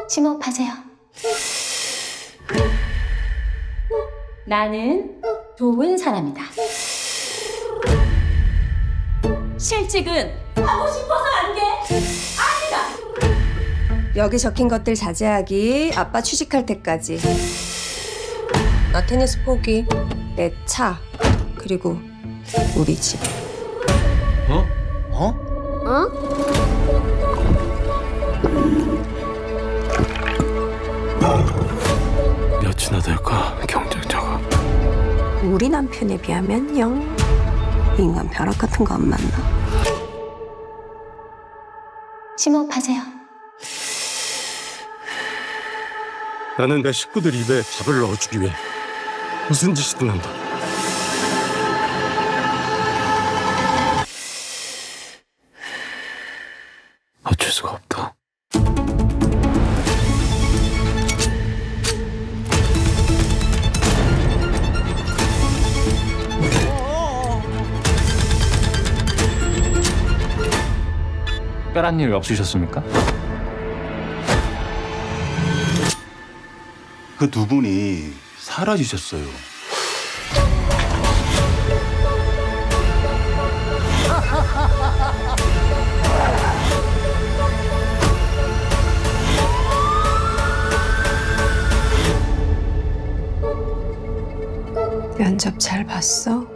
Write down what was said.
심호흡하세요. 나는 좋은 사람이다. 실직은 하고 싶어서 안 돼. 아니다. 여기 적힌 것들 자제하기. 아빠 취직할 때까지. 나 테니스 포기. 내 차. 그리고 우리 집. 어? 몇이나 될까, 경쟁자가? 우리 남편에 비하면 영. 인간 벼락 같은 거 안 만나. 심호흡하세요. 나는 내 식구들 입에 밥을 넣어주기 위해 무슨 짓이든 한다. 어쩔 수가 없다. 특별한 일 없으셨습니까? 그 두 분이 사라지셨어요. 면접 잘 봤어?